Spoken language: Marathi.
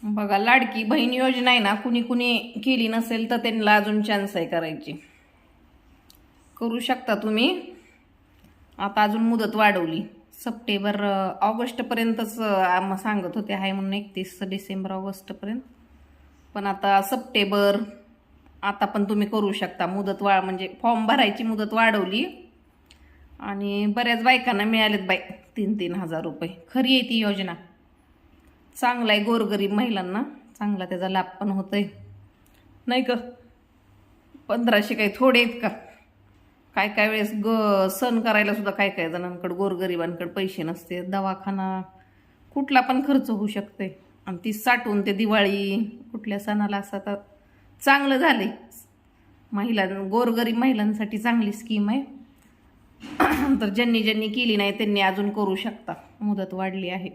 बघा, लाडकी बहीण योजना आहे ना, कुणी कुणी केली नसेल तर त्यांना अजून चान्स आहे करायची. करू शकता तुम्ही. आता अजून मुदत वाढवली. सप्टेंबर ऑगस्टपर्यंतच सांगत होते आहे म्हणून, 31 डिसेंबर ऑगस्टपर्यंत. पण आता सप्टेंबर, आता पण तुम्ही करू शकता. मुदत म्हणजे फॉर्म भरायची मुदत वाढवली आणि बऱ्याच बायकांना मिळालेत बाई 3-3 हजार रुपये. खरी आहे ती योजना. चांगला आहे, गोरगरीब महिलांना चांगला त्याचा लाभ पण होतोय, नाही का? 1500 काही थोडे आहेत का? काय काय वेळेस सण करायला सुद्धा काय काय जणांकडे, गोरगरिबांकडे पैसे नसते. दवाखाना कुठला पण खर्च होऊ शकते आणि ती साठवून ते दिवाळी कुठल्या सणाला असं तर चांगलं झाले. गोरगरीब महिलांसाठी चांगली स्कीम आहे. तर ज्यांनी ज्यांनी केली नाही त्यांनी अजून करू शकता. मुदत वाढली आहे.